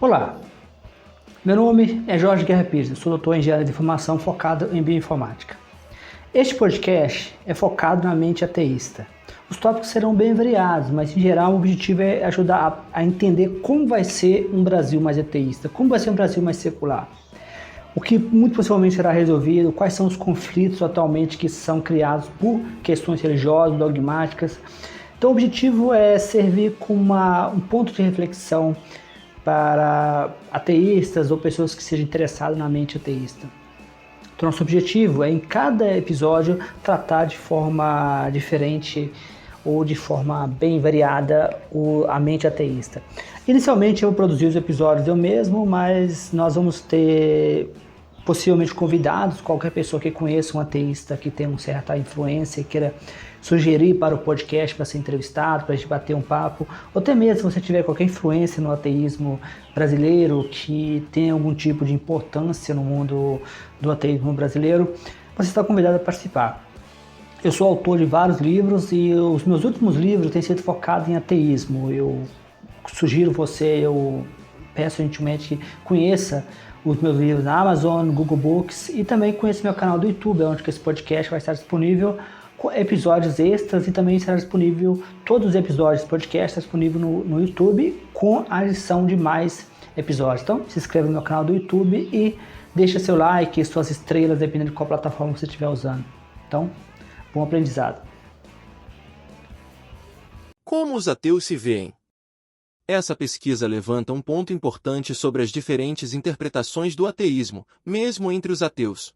Olá, meu nome é Jorge Guerra Pires, sou doutor em engenharia de informação focado em bioinformática. Este podcast é focado na mente ateísta. Os tópicos serão bem variados, mas em geral o objetivo é ajudar a entender como vai ser um Brasil mais ateísta, como vai ser um Brasil mais secular. O que muito possivelmente será resolvido, quais são os conflitos atualmente que são criados por questões religiosas, dogmáticas. Então o objetivo é servir como um ponto de reflexão para ateístas ou pessoas que sejam interessadas na mente ateísta. Então, nosso objetivo é, em cada episódio, tratar de forma diferente ou de forma bem variada a mente ateísta. Inicialmente, eu vou produzir os episódios eu mesmo, mas nós vamos ter possivelmente convidados, qualquer pessoa que conheça um ateísta que tenha uma certa influência e queira sugerir para o podcast para ser entrevistado, para a gente bater um papo, ou até mesmo se você tiver qualquer influência no ateísmo brasileiro, que tem algum tipo de importância no mundo do ateísmo brasileiro, você está convidado a participar. Eu sou autor de vários livros e os meus últimos livros têm sido focados em ateísmo. Eu sugiro você, eu peço gentilmente que conheça os meus livros na Amazon, no Google Books e também conheça meu canal do YouTube, onde esse podcast vai estar disponível com episódios extras e também será disponível, todos os episódios do podcast disponível no YouTube com a adição de mais episódios. Então se inscreva no meu canal do YouTube e deixa seu like e suas estrelas, dependendo de qual plataforma você estiver usando. Então, bom aprendizado. Como os ateus se veem? Essa pesquisa levanta um ponto importante sobre as diferentes interpretações do ateísmo, mesmo entre os ateus.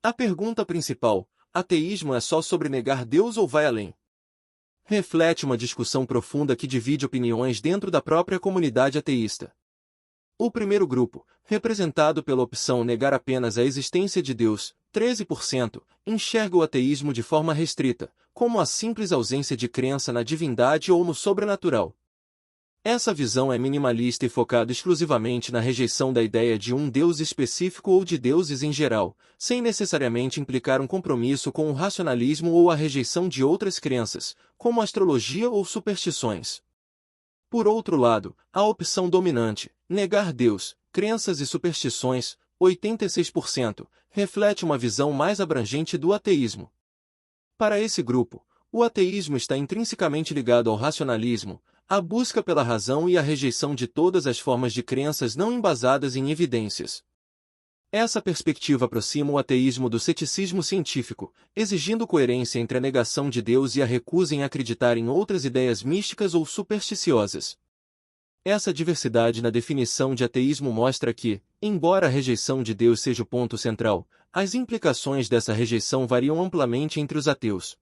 A pergunta principal: ateísmo é só sobre negar Deus ou vai além? Reflete uma discussão profunda que divide opiniões dentro da própria comunidade ateísta. O primeiro grupo, representado pela opção negar apenas a existência de Deus, 13%, enxerga o ateísmo de forma restrita, como a simples ausência de crença na divindade ou no sobrenatural. Essa visão é minimalista e focada exclusivamente na rejeição da ideia de um Deus específico ou de deuses em geral, sem necessariamente implicar um compromisso com o racionalismo ou a rejeição de outras crenças, como astrologia ou superstições. Por outro lado, a opção dominante, negar Deus, crenças e superstições, 86%, reflete uma visão mais abrangente do ateísmo. Para esse grupo, o ateísmo está intrinsecamente ligado ao racionalismo, a busca pela razão e a rejeição de todas as formas de crenças não embasadas em evidências. Essa perspectiva aproxima o ateísmo do ceticismo científico, exigindo coerência entre a negação de Deus e a recusa em acreditar em outras ideias místicas ou supersticiosas. Essa diversidade na definição de ateísmo mostra que, embora a rejeição de Deus seja o ponto central, as implicações dessa rejeição variam amplamente entre os ateus.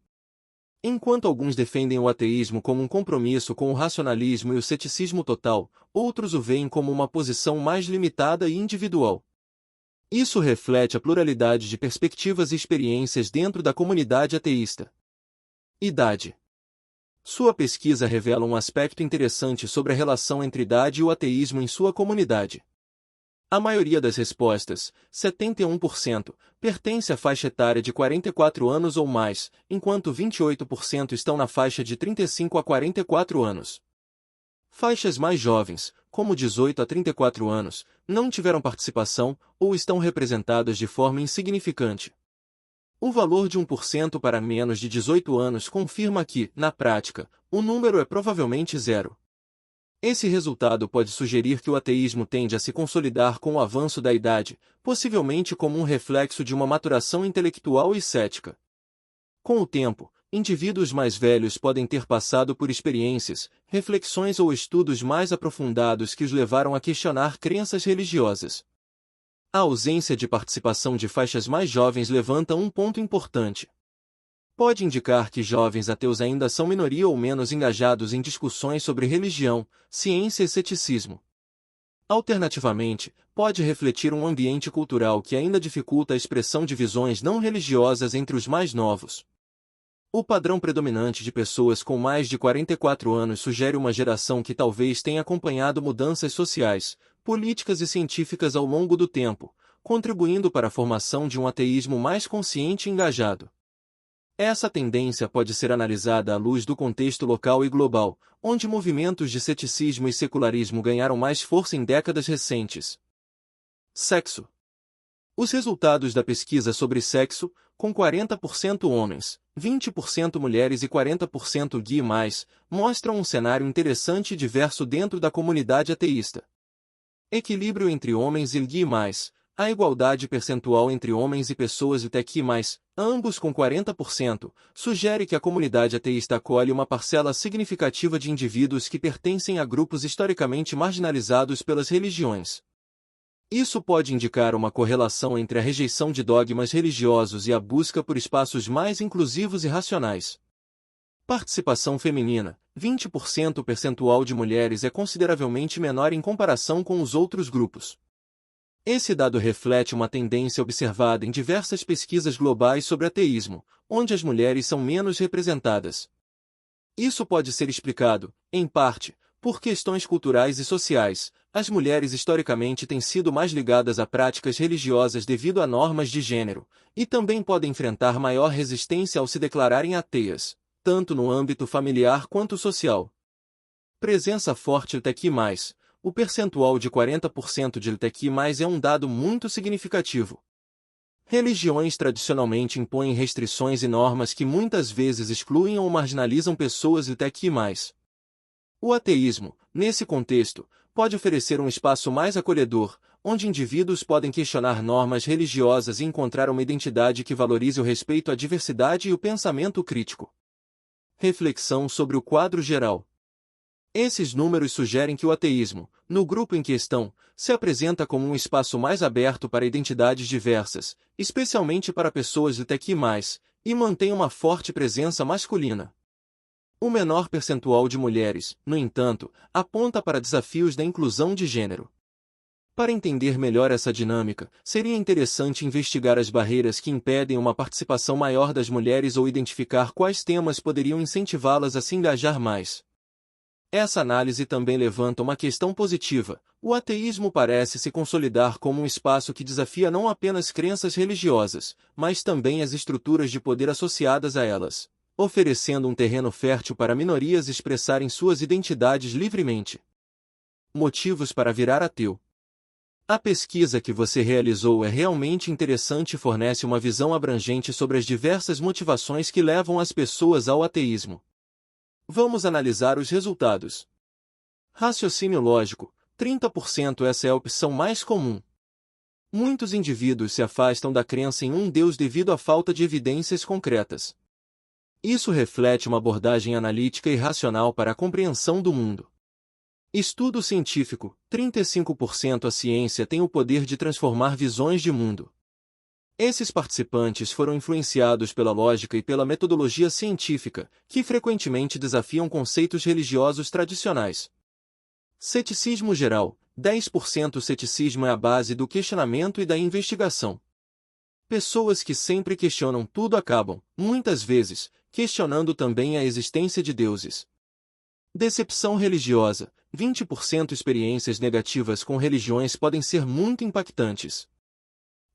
Enquanto alguns defendem o ateísmo como um compromisso com o racionalismo e o ceticismo total, outros o veem como uma posição mais limitada e individual. Isso reflete a pluralidade de perspectivas e experiências dentro da comunidade ateísta. Idade. Sua pesquisa revela um aspecto interessante sobre a relação entre idade e o ateísmo em sua comunidade. A maioria das respostas, 71%, pertence à faixa etária de 44 anos ou mais, enquanto 28% estão na faixa de 35 a 44 anos. Faixas mais jovens, como 18 a 34 anos, não tiveram participação ou estão representadas de forma insignificante. O valor de 1% para menos de 18 anos confirma que, na prática, o número é provavelmente zero. Esse resultado pode sugerir que o ateísmo tende a se consolidar com o avanço da idade, possivelmente como um reflexo de uma maturação intelectual e cética. Com o tempo, indivíduos mais velhos podem ter passado por experiências, reflexões ou estudos mais aprofundados que os levaram a questionar crenças religiosas. A ausência de participação de faixas mais jovens levanta um ponto importante. Pode indicar que jovens ateus ainda são minoria ou menos engajados em discussões sobre religião, ciência e ceticismo. Alternativamente, pode refletir um ambiente cultural que ainda dificulta a expressão de visões não religiosas entre os mais novos. O padrão predominante de pessoas com mais de 44 anos sugere uma geração que talvez tenha acompanhado mudanças sociais, políticas e científicas ao longo do tempo, contribuindo para a formação de um ateísmo mais consciente e engajado. Essa tendência pode ser analisada à luz do contexto local e global, onde movimentos de ceticismo e secularismo ganharam mais força em décadas recentes. Sexo. Os resultados da pesquisa sobre sexo, com 40% homens, 20% mulheres e 40% gay+, mostram um cenário interessante e diverso dentro da comunidade ateísta. Equilíbrio entre homens e gay+, a igualdade percentual entre homens e pessoas LGBTQ+, ambos com 40%, sugere que a comunidade ateísta acolhe uma parcela significativa de indivíduos que pertencem a grupos historicamente marginalizados pelas religiões. Isso pode indicar uma correlação entre a rejeição de dogmas religiosos e a busca por espaços mais inclusivos e racionais. Participação feminina. 20% percentual de mulheres é consideravelmente menor em comparação com os outros grupos. Esse dado reflete uma tendência observada em diversas pesquisas globais sobre ateísmo, onde as mulheres são menos representadas. Isso pode ser explicado, em parte, por questões culturais e sociais. As mulheres historicamente têm sido mais ligadas a práticas religiosas devido a normas de gênero, e também podem enfrentar maior resistência ao se declararem ateias, tanto no âmbito familiar quanto social. Presença forte LGBTQ+. O percentual de 40% de LGBTQ+, é um dado muito significativo. Religiões tradicionalmente impõem restrições e normas que muitas vezes excluem ou marginalizam pessoas LGBTQ+. O ateísmo, nesse contexto, pode oferecer um espaço mais acolhedor, onde indivíduos podem questionar normas religiosas e encontrar uma identidade que valorize o respeito à diversidade e o pensamento crítico. Reflexão sobre o quadro geral. Esses números sugerem que o ateísmo, no grupo em questão, se apresenta como um espaço mais aberto para identidades diversas, especialmente para pessoas LGBTQ+, e mantém uma forte presença masculina. O menor percentual de mulheres, no entanto, aponta para desafios da inclusão de gênero. Para entender melhor essa dinâmica, seria interessante investigar as barreiras que impedem uma participação maior das mulheres ou identificar quais temas poderiam incentivá-las a se engajar mais. Essa análise também levanta uma questão positiva. O ateísmo parece se consolidar como um espaço que desafia não apenas crenças religiosas, mas também as estruturas de poder associadas a elas, oferecendo um terreno fértil para minorias expressarem suas identidades livremente. Motivos para virar ateu. A pesquisa que você realizou é realmente interessante e fornece uma visão abrangente sobre as diversas motivações que levam as pessoas ao ateísmo. Vamos analisar os resultados. Raciocínio lógico. 30% essa é a opção mais comum. Muitos indivíduos se afastam da crença em um Deus devido à falta de evidências concretas. Isso reflete uma abordagem analítica e racional para a compreensão do mundo. Estudo científico. 35% a ciência tem o poder de transformar visões de mundo. Esses participantes foram influenciados pela lógica e pela metodologia científica, que frequentemente desafiam conceitos religiosos tradicionais. Ceticismo geral. 10% ceticismo é a base do questionamento e da investigação. Pessoas que sempre questionam tudo acabam, muitas vezes, questionando também a existência de deuses. Decepção religiosa. 20% experiências negativas com religiões podem ser muito impactantes.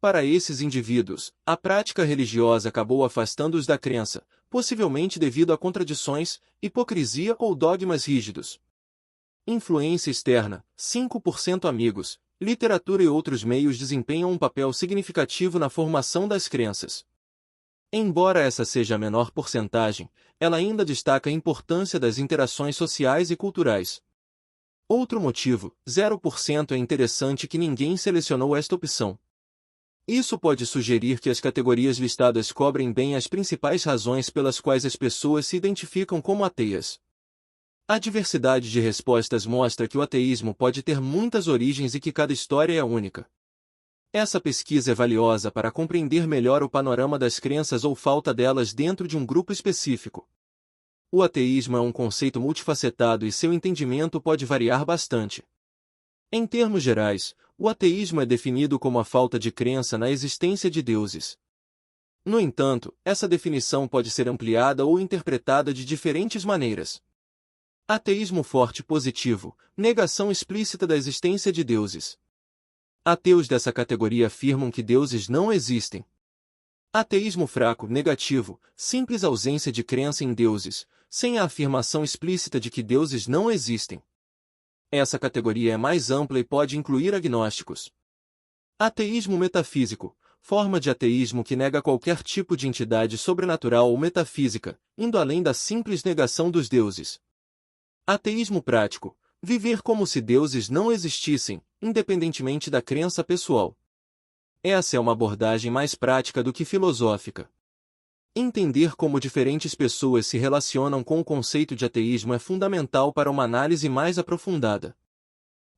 Para esses indivíduos, a prática religiosa acabou afastando-os da crença, possivelmente devido a contradições, hipocrisia ou dogmas rígidos. Influência externa. 5% amigos, literatura e outros meios desempenham um papel significativo na formação das crenças. Embora essa seja a menor porcentagem, ela ainda destaca a importância das interações sociais e culturais. Outro motivo, 0% é interessante que ninguém selecionou esta opção. Isso pode sugerir que as categorias listadas cobrem bem as principais razões pelas quais as pessoas se identificam como ateias. A diversidade de respostas mostra que o ateísmo pode ter muitas origens e que cada história é única. Essa pesquisa é valiosa para compreender melhor o panorama das crenças ou falta delas dentro de um grupo específico. O ateísmo é um conceito multifacetado e seu entendimento pode variar bastante. Em termos gerais, o ateísmo é definido como a falta de crença na existência de deuses. No entanto, essa definição pode ser ampliada ou interpretada de diferentes maneiras. Ateísmo forte positivo, negação explícita da existência de deuses. Ateus dessa categoria afirmam que deuses não existem. Ateísmo fraco, negativo, simples ausência de crença em deuses, sem a afirmação explícita de que deuses não existem. Essa categoria é mais ampla e pode incluir agnósticos. Ateísmo metafísico, forma de ateísmo que nega qualquer tipo de entidade sobrenatural ou metafísica, indo além da simples negação dos deuses. Ateísmo prático, viver como se deuses não existissem, independentemente da crença pessoal. Essa é uma abordagem mais prática do que filosófica. Entender como diferentes pessoas se relacionam com o conceito de ateísmo é fundamental para uma análise mais aprofundada.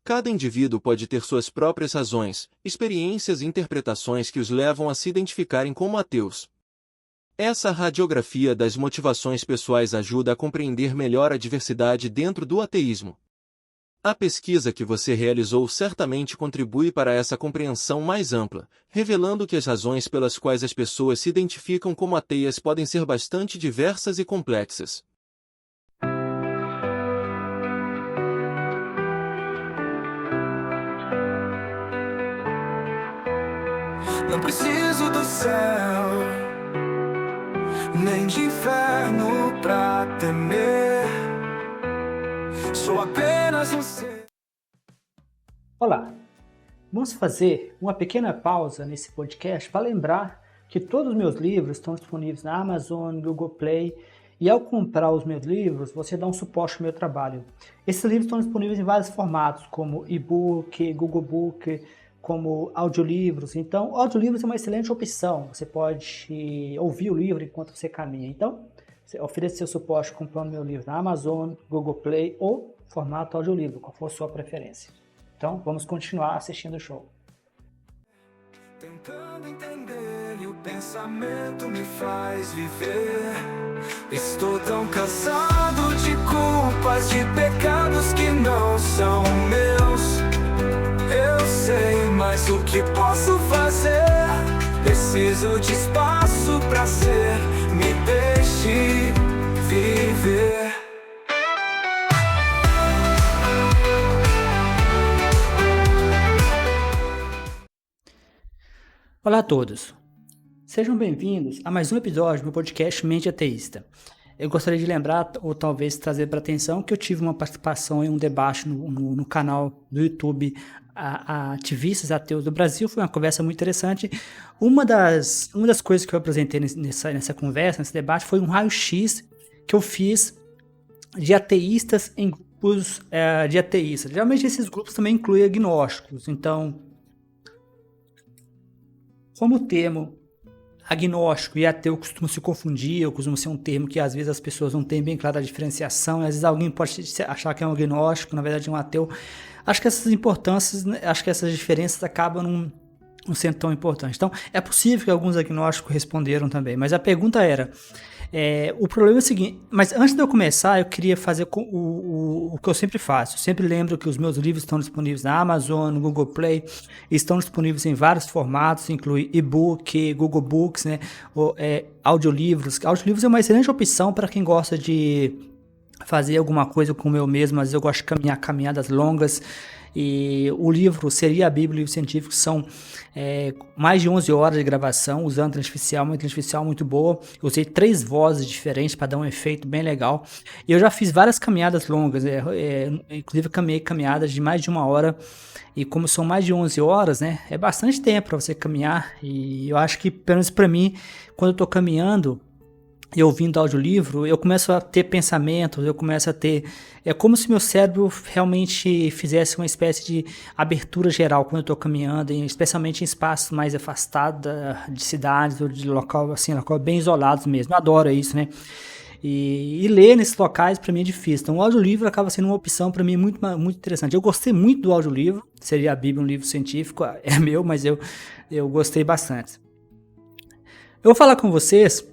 Cada indivíduo pode ter suas próprias razões, experiências e interpretações que os levam a se identificarem como ateus. Essa radiografia das motivações pessoais ajuda a compreender melhor a diversidade dentro do ateísmo. A pesquisa que você realizou certamente contribui para essa compreensão mais ampla, revelando que as razões pelas quais as pessoas se identificam como ateias podem ser bastante diversas e complexas. Não preciso do céu, nem de inferno pra temer. Sou apenas um ser. Olá, vamos fazer uma pequena pausa nesse podcast para lembrar que todos os meus livros estão disponíveis na Amazon, Google Play, e ao comprar os meus livros, você dá um suporte ao meu trabalho. Esses livros estão disponíveis em vários formatos, como e-book, Google Book, como audiolivros. Então, audiolivros é uma excelente opção. Você pode ouvir o livro enquanto você caminha. Então, você oferece seu suporte comprando meu livro na Amazon, Google Play ou formato audiolivro, qual for a sua preferência. Então, vamos continuar assistindo o show. Tentando entender e o pensamento me faz viver. Estou tão cansado de culpas, de pecados que não são meus. Eu sei, mas o que posso fazer? Preciso de espaço pra ser. Me deixe viver. Olá a todos. Sejam bem-vindos a mais um episódio do meu podcast Mente Ateísta. Eu gostaria de lembrar, ou talvez trazer para atenção, que eu tive uma participação em um debate no canal do YouTube a Ativistas Ateus do Brasil. Foi uma conversa muito interessante. Uma das coisas que eu apresentei nessa conversa, nesse debate, foi um raio-x que eu fiz de ateístas em grupos de ateístas. Geralmente esses grupos também incluem agnósticos. Então, como o termo agnóstico e ateu costumam se confundir, ou costuma ser um termo que às vezes as pessoas não têm bem clara a diferenciação, e às vezes alguém pode achar que é um agnóstico, na verdade é um ateu. Acho que essas importâncias, acho que essas diferenças acabam não sendo tão importantes. Então, é possível que alguns agnósticos responderam também, mas a pergunta era, o problema é o seguinte, mas antes de eu começar, eu queria fazer o que eu sempre faço. Eu sempre lembro que os meus livros estão disponíveis na Amazon, no Google Play, estão disponíveis em vários formatos, inclui e-book, Google Books, né, audiolivros. Audiolivros é uma excelente opção para quem gosta de fazer alguma coisa como eu mesmo. Às vezes eu gosto de caminhar caminhadas longas, e o livro Seria a Bíblia, livro científico, são mais de 11 horas de gravação usando uma inteligência artificial muito boa. Eu usei 3 vozes diferentes para dar um efeito bem legal, e eu já fiz várias caminhadas longas, inclusive caminhadas de mais de 1 hora, e como são mais de 11 horas, né, é bastante tempo para você caminhar. E eu acho que, pelo menos para mim, quando eu estou caminhando e ouvindo audiolivro, eu começo a ter pensamentos, eu começo a ter... É como se meu cérebro realmente fizesse uma espécie de abertura geral quando eu estou caminhando, especialmente em espaços mais afastados de cidades ou de local bem isolados mesmo. Eu adoro isso, né? E ler nesses locais para mim é difícil. Então o audiolivro acaba sendo uma opção para mim muito, muito interessante. Eu gostei muito do audiolivro, Seria a Bíblia, um livro científico, é meu, mas eu gostei bastante. Eu vou falar com vocês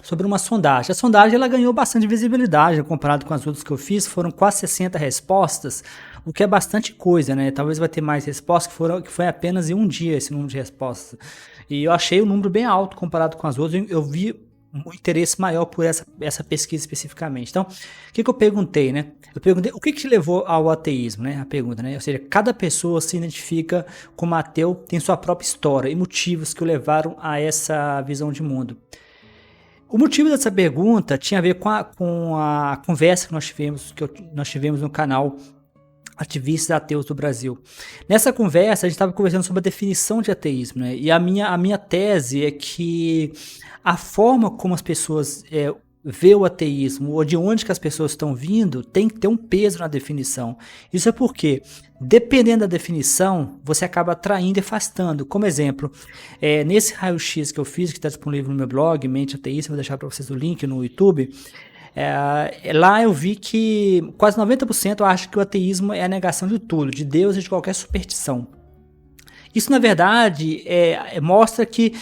sobre uma sondagem. A sondagem ela ganhou bastante visibilidade comparado com as outras que eu fiz. Foram quase 60 respostas, o que é bastante coisa, né? Talvez vai ter mais respostas, que foi apenas em um dia esse número de respostas. E eu achei o número bem alto comparado com as outras. Eu vi um interesse maior por essa pesquisa especificamente. Então, o que eu perguntei, né? Eu perguntei o que levou ao ateísmo, né? A pergunta, né? Ou seja, cada pessoa se identifica como ateu, tem sua própria história e motivos que o levaram a essa visão de mundo. O motivo dessa pergunta tinha a ver com a conversa que nós tivemos no canal Ativistas Ateus do Brasil. Nessa conversa, a gente estava conversando sobre a definição de ateísmo, né? E a minha tese é que a forma como as pessoas vê o ateísmo, ou de onde que as pessoas estão vindo, tem que ter um peso na definição. Isso é porque, dependendo da definição, você acaba atraindo e afastando. Como exemplo, nesse raio-x que eu fiz, que está disponível no meu blog, Mente Ateísta, vou deixar para vocês o link no YouTube. Lá eu vi que quase 90% acham que o ateísmo é a negação de tudo, de Deus e de qualquer superstição. Isso, na verdade, mostra que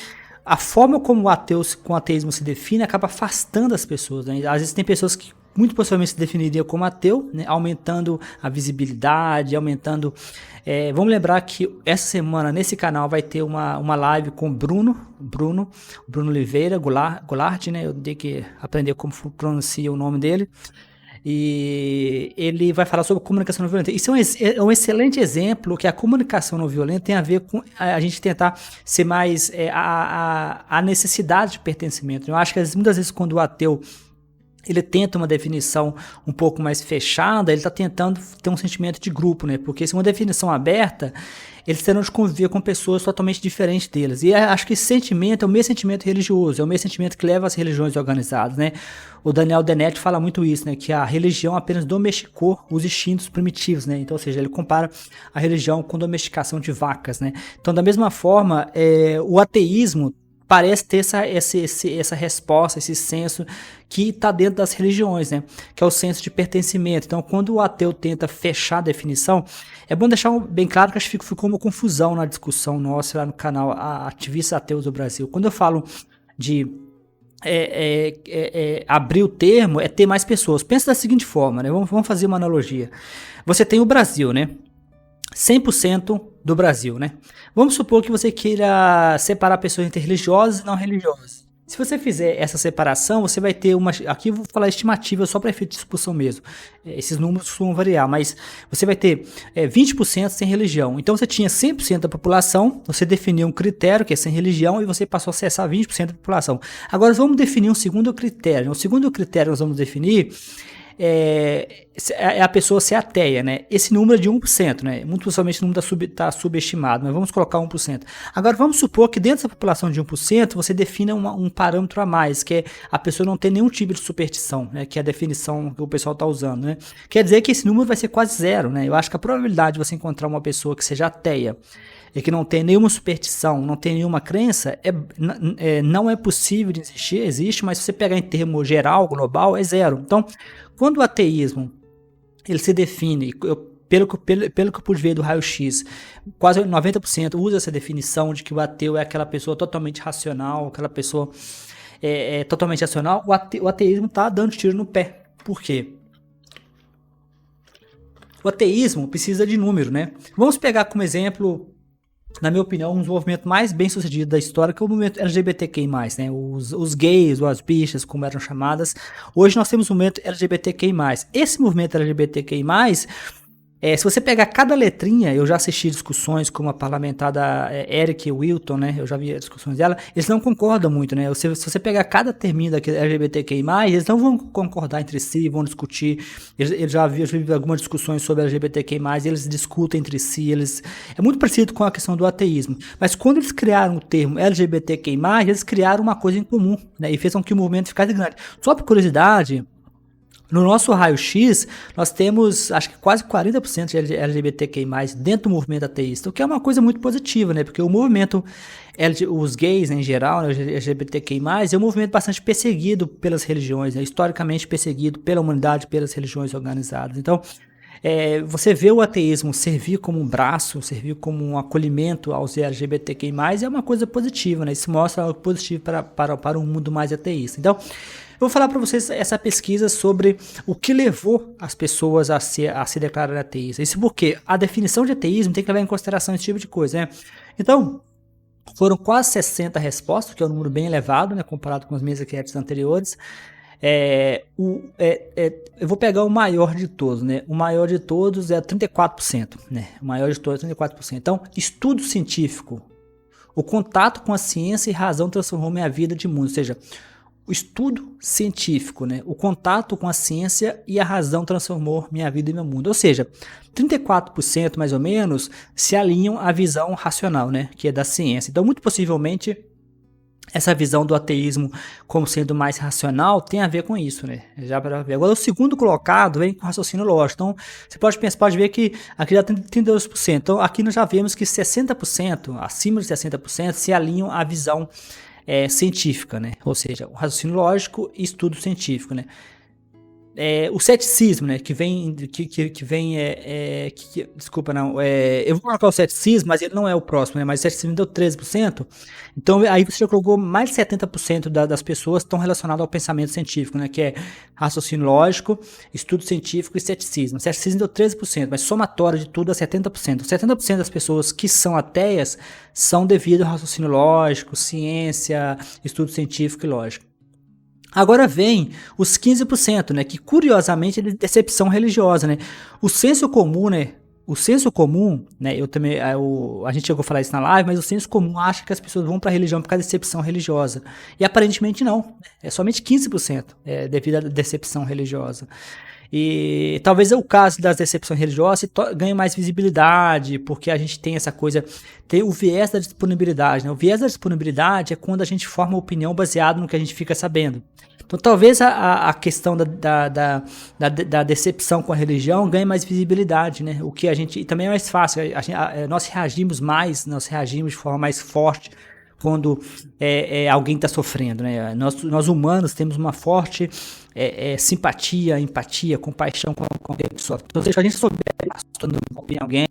a forma como o ateísmo se define acaba afastando as pessoas, né? Às vezes tem pessoas que muito possivelmente se definiriam como ateu, né? Aumentando a visibilidade, aumentando... vamos lembrar que essa semana nesse canal vai ter uma live com o Bruno Oliveira Goulart, né? Eu tenho que aprender como pronuncia o nome dele. E ele vai falar sobre comunicação não violenta. Isso é um excelente exemplo que a comunicação não violenta tem a ver com a gente tentar ser mais a necessidade de pertencimento. Eu acho que muitas vezes quando o ateu ele tenta uma definição um pouco mais fechada, ele está tentando ter um sentimento de grupo, né? Porque se uma definição aberta, eles terão de conviver com pessoas totalmente diferentes deles. E acho que esse sentimento é o mesmo sentimento religioso, é o mesmo sentimento que leva às religiões organizadas, né? O Daniel Dennett fala muito isso, né? Que a religião apenas domesticou os instintos primitivos, né? Então, ou seja, ele compara a religião com domesticação de vacas, né? Então, da mesma forma, o ateísmo parece ter essa resposta, esse senso que está dentro das religiões, né? Que é o senso de pertencimento. Então, quando o ateu tenta fechar a definição, é bom deixar bem claro que acho que ficou uma confusão na discussão nossa lá no canal Ativistas Ateus do Brasil. Quando eu falo de abrir o termo, é ter mais pessoas. Pensa da seguinte forma, né? Vamos fazer uma analogia. Você tem o Brasil, né? 100% do Brasil, né? Vamos supor que você queira separar pessoas entre religiosas e não religiosas. Se você fizer essa separação, você vai ter aqui eu vou falar estimativa só para efeito de discussão mesmo. Esses números costumam variar, mas você vai ter 20% sem religião. Então você tinha 100% da população, você definiu um critério que é sem religião e você passou a acessar 20% da população. Agora vamos definir um segundo critério. O segundo critério que nós vamos definir a pessoa ser ateia, né? Esse número é de 1%, né? Muito possivelmente o número está subestimado, mas vamos colocar 1%. Agora vamos supor que dentro dessa população de 1% você defina um parâmetro a mais, que é a pessoa não ter nenhum tipo de superstição, né? Que é a definição que o pessoal está usando, né? Quer dizer que esse número vai ser quase zero, né? Eu acho que a probabilidade de você encontrar uma pessoa que seja ateia e que não tem nenhuma superstição, não tem nenhuma crença, não é possível de existir, existe, mas se você pegar em termo geral, global, é zero. Então, quando o ateísmo ele se define, pelo que eu pude ver do raio-x, quase 90% usa essa definição de que o ateu é aquela pessoa totalmente racional, aquela pessoa totalmente racional, o ateísmo está dando tiro no pé. Por quê? O ateísmo precisa de número, né? Vamos pegar como exemplo, na minha opinião, um dos movimentos mais bem-sucedidos da história, que é o movimento LGBTQI+, né? Os gays, ou as bichas, como eram chamadas. Hoje nós temos o movimento LGBTQI+. Esse movimento LGBTQI+, se você pegar cada letrinha, eu já assisti discussões como a parlamentar da Eric Wilton, né? Eu já vi as discussões dela, eles não concordam muito, né? Se você pegar cada termino daquele LGBTQI+, eles não vão concordar entre si, vão discutir. Eu já vi algumas discussões sobre LGBTQI+, eles discutem entre si, é muito parecido com a questão do ateísmo. Mas quando eles criaram o termo LGBTQI+, eles criaram uma coisa em comum, né? E fez com que o movimento ficasse grande. Só por curiosidade, no nosso raio-x, nós temos, acho que quase 40% de LGBTQI+, dentro do movimento ateísta, o que é uma coisa muito positiva, né? Porque o movimento, os gays, né, em geral, né, LGBTQI+, é um movimento bastante perseguido pelas religiões, né? Historicamente perseguido pela humanidade, pelas religiões organizadas. Então, você vê o ateísmo servir como um braço, servir como um acolhimento aos LGBTQI+, é uma coisa positiva, né? Isso mostra algo positivo para um mundo mais ateísta. Então, eu vou falar para vocês essa pesquisa sobre o que levou as pessoas a se declarar ateístas. Isso porque a definição de ateísmo tem que levar em consideração esse tipo de coisa, né? Então, Foram quase 60 respostas, que é um número bem elevado, né, comparado com as minhas enquetes anteriores. Eu vou pegar o maior de todos, né? O maior de todos é 34%, né? O maior de todos é 34%. Então, estudo científico, o contato com a ciência e razão transformou minha vida de mundo. Ou seja, o estudo científico, né? O contato com a ciência e a razão transformou minha vida e meu mundo. Ou seja, 34% mais ou menos se alinham à visão racional, né? Que é da ciência. Então, muito possivelmente, essa visão do ateísmo como sendo mais racional tem a ver com isso, né? Já para ver. Agora, o segundo colocado vem com raciocínio lógico. Então, você pode ver que aqui já tem 32%. Então, aqui nós já vemos que 60%, acima de 60%, se alinham à visão científica, né? Ou seja, o raciocínio lógico e estudo científico, né? O ceticismo, né, desculpa, não, eu vou colocar o ceticismo, mas ele não é o próximo, né, mas o ceticismo deu 13%, então aí você já colocou mais de 70% das pessoas estão relacionadas ao pensamento científico, né, que é raciocínio lógico, estudo científico e ceticismo. O ceticismo deu 13%, mas somatório de tudo é 70%. 70% das pessoas que são ateias são devido ao raciocínio lógico, ciência, estudo científico e lógico. Agora vem os 15%, né, que curiosamente é de decepção religiosa, né? O senso comum, né? O senso comum, né? A gente chegou a falar isso na live, mas o senso comum acha que as pessoas vão para a religião por causa de decepção religiosa. E aparentemente não. É somente 15% devido à decepção religiosa. E talvez o caso das decepções religiosas ganhe mais visibilidade, porque a gente tem essa coisa, tem o viés da disponibilidade, né? O viés da disponibilidade é quando a gente forma uma opinião baseada no que a gente fica sabendo. Então talvez a questão da decepção com a religião ganhe mais visibilidade, né? O que a gente, e também é mais fácil, nós reagimos de forma mais forte quando alguém está sofrendo, né? Nós humanos temos uma forte simpatia, empatia, compaixão com alguém que sofre. Então, se a gente souber em alguém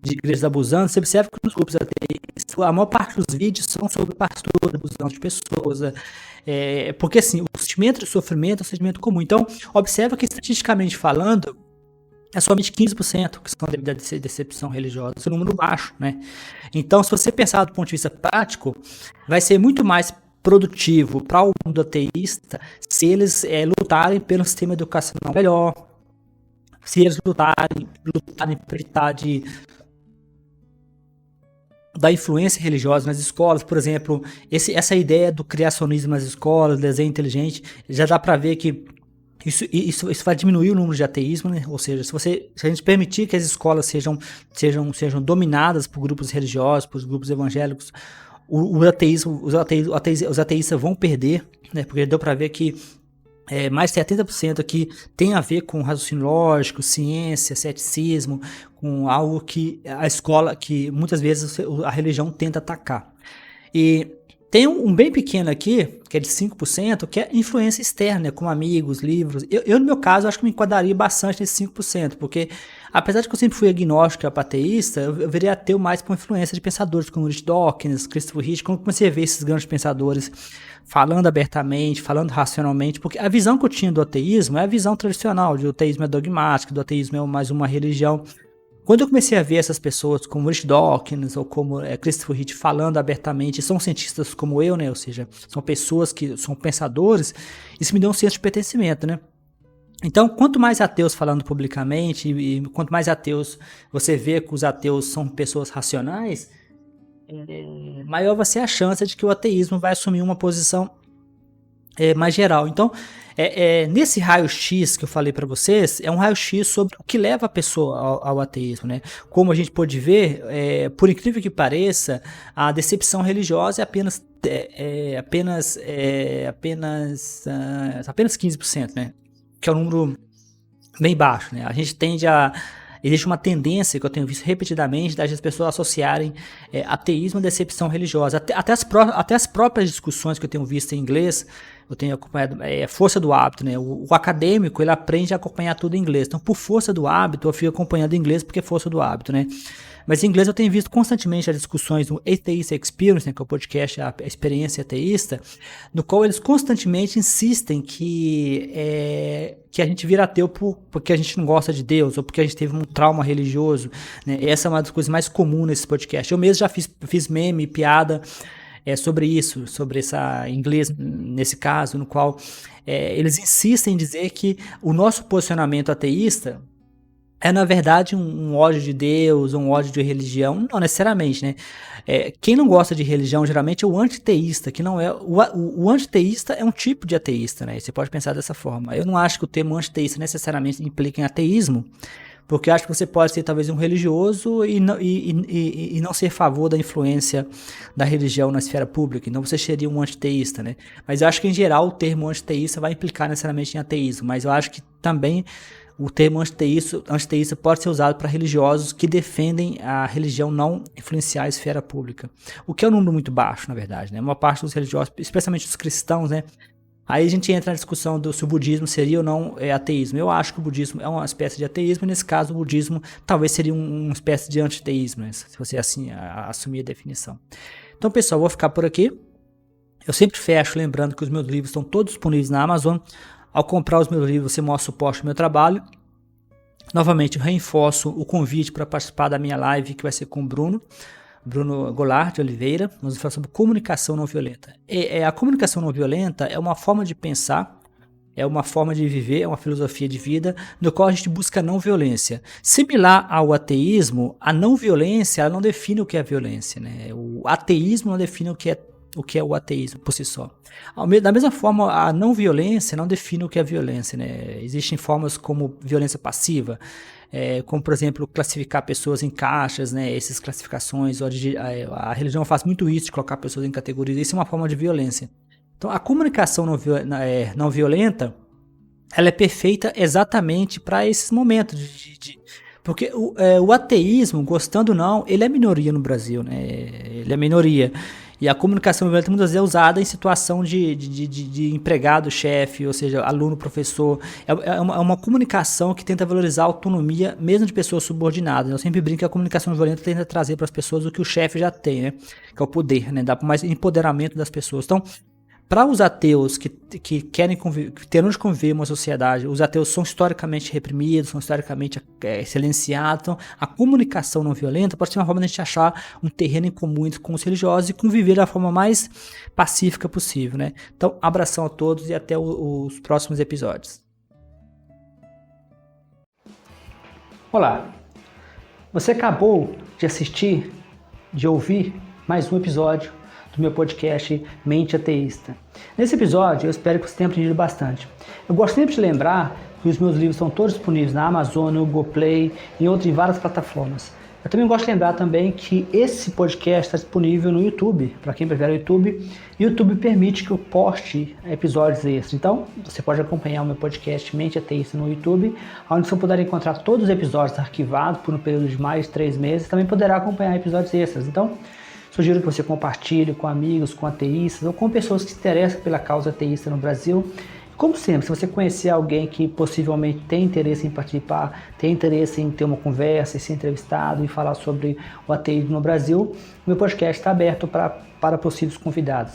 de igrejas abusando, você observa que nos grupos ateístas, a maior parte dos vídeos são sobre pastores abusando de pessoas, porque assim, o sentimento de sofrimento é um sentimento comum. Então, observa que estatisticamente falando, é somente 15% que são devido à decepção religiosa. Esse é um número baixo, né? Então, se você pensar do ponto de vista prático, vai ser muito mais produtivo para o mundo ateísta se eles lutarem pelo sistema educacional melhor, se eles lutarem para evitar da influência religiosa nas escolas. Por exemplo, essa ideia do criacionismo nas escolas, desenho inteligente, já dá para ver que isso vai diminuir o número de ateísmo, né? Ou seja, se a gente permitir que as escolas sejam dominadas por grupos religiosos, por grupos evangélicos, os ateístas vão perder, né? Porque deu para ver que mais de 70% aqui tem a ver com raciocínio lógico, ciência, ceticismo, com algo que a escola, que muitas vezes a religião tenta atacar. E tem um bem pequeno aqui, que é de 5%, que é influência externa, como amigos, livros. Eu no meu caso, acho que me enquadraria bastante nesse 5%, porque apesar de que eu sempre fui agnóstico e ateísta, eu virei ateu mais por influência de pensadores como Richard Dawkins, Christopher Hitchens, quando eu comecei a ver esses grandes pensadores falando abertamente, falando racionalmente, porque a visão que eu tinha do ateísmo é a visão tradicional, de o ateísmo é dogmático, do ateísmo é mais uma religião. Quando eu comecei a ver essas pessoas como Richard Dawkins ou como Christopher Hitchens falando abertamente, são cientistas como eu, né? Ou seja, são pessoas que são pensadores, isso me deu um senso de pertencimento, né? Então, quanto mais ateus falando publicamente e quanto mais ateus você vê que os ateus são pessoas racionais, maior vai ser a chance de que o ateísmo vai assumir uma posição mais geral. Então, nesse raio-x que eu falei para vocês, é um raio-x sobre o que leva a pessoa ao ateísmo, né? Como a gente pôde ver, por incrível que pareça, a decepção religiosa é apenas 15%, né? Que é um número bem baixo, né? A gente tende existe uma tendência que eu tenho visto repetidamente das pessoas associarem ateísmo a decepção religiosa. Até as próprias discussões que eu tenho visto em inglês, Eu tenho acompanhado, força do hábito, né? O acadêmico, ele aprende a acompanhar tudo em inglês. Então, por força do hábito, eu fico acompanhando inglês porque é força do hábito, né? Mas em inglês eu tenho visto constantemente as discussões do Atheist Experience, né, que é o podcast, a experiência ateísta, no qual eles constantemente insistem que a gente vira ateu porque a gente não gosta de Deus, ou porque a gente teve um trauma religioso, né? Essa é uma das coisas mais comuns nesse podcast. Eu mesmo já fiz meme, piada sobre isso, sobre essa inglês, nesse caso, no qual eles insistem em dizer que o nosso posicionamento ateísta é, na verdade, um ódio de Deus, um ódio de religião. Não necessariamente, né? Quem não gosta de religião, geralmente, é o antiteísta, que não é... O antiteísta é um tipo de ateísta, né? Você pode pensar dessa forma. Eu não acho que o termo antiteísta necessariamente implica em ateísmo, porque eu acho que você pode ser, talvez, um religioso e não ser a favor da influência da religião na esfera pública. Então, você seria um antiteísta, né? Mas eu acho que, em geral, o termo antiteísta vai implicar necessariamente em ateísmo. Mas eu acho que também... O termo antiteísta pode ser usado para religiosos que defendem a religião não influenciar a esfera pública. O que é um número muito baixo, na verdade, né? Uma parte dos religiosos, especialmente os cristãos, né? Aí a gente entra na discussão se o budismo seria ou não ateísmo. Eu acho que o budismo é uma espécie de ateísmo, e nesse caso o budismo talvez seria uma espécie de antiteísmo, né? Se você assim assumir a definição. Então, pessoal, vou ficar por aqui. Eu sempre fecho lembrando que os meus livros estão todos disponíveis na Amazon. Ao comprar os meus livros, você mostra o suporte ao meu trabalho. Novamente, eu reforço o convite para participar da minha live, que vai ser com o Bruno Goulart de Oliveira. Nós vamos falar sobre comunicação não violenta. A comunicação não violenta é uma forma de pensar, é uma forma de viver, é uma filosofia de vida, no qual a gente busca não violência. Similar ao ateísmo, a não violência ela não define o que é violência, né? O ateísmo não define o que é o ateísmo por si só. Da mesma forma, a não violência não define o que é violência, né? Existem formas como violência passiva, como, por exemplo, classificar pessoas em caixas, né? Essas classificações, a religião faz muito isso, de colocar pessoas em categorias. Isso é uma forma de violência. Então, a comunicação não violenta, ela é perfeita exatamente para esses momentos porque o ateísmo, gostando ou não, ele é minoria no Brasil, né? Ele é minoria. E a comunicação violenta muitas vezes é usada em situação de empregado-chefe, ou seja, aluno-professor. É uma comunicação que tenta valorizar a autonomia, mesmo de pessoas subordinadas. Eu sempre brinco que a comunicação violenta tenta trazer para as pessoas o que o chefe já tem, né? Que é o poder, né? Dá mais empoderamento das pessoas. Então, para os ateus que querem ter onde conviver uma sociedade, os ateus são historicamente reprimidos, são historicamente silenciados. Então, a comunicação não violenta pode ser uma forma de a gente achar um terreno em comum com os religiosos e conviver da forma mais pacífica possível, né? Então, abração a todos e até os próximos episódios. Olá, você acabou de ouvir mais um episódio do meu podcast Mente Ateísta. Nesse episódio, eu espero que você tenha aprendido bastante. Eu gosto sempre de lembrar que os meus livros estão todos disponíveis na Amazon, no Google Play e em várias plataformas. Eu também gosto de lembrar também que esse podcast está disponível no YouTube, para quem prefere o YouTube. E o YouTube permite que eu poste episódios extras. Então, você pode acompanhar o meu podcast Mente Ateísta no YouTube, onde você poderá encontrar todos os episódios arquivados por um período de mais de 3 meses. Também poderá acompanhar episódios extras. Então, sugiro que você compartilhe com amigos, com ateístas ou com pessoas que se interessam pela causa ateísta no Brasil. Como sempre, se você conhecer alguém que possivelmente tem interesse em participar, tem interesse em ter uma conversa, em ser entrevistado e falar sobre o ateísmo no Brasil, o meu podcast está aberto para possíveis convidados.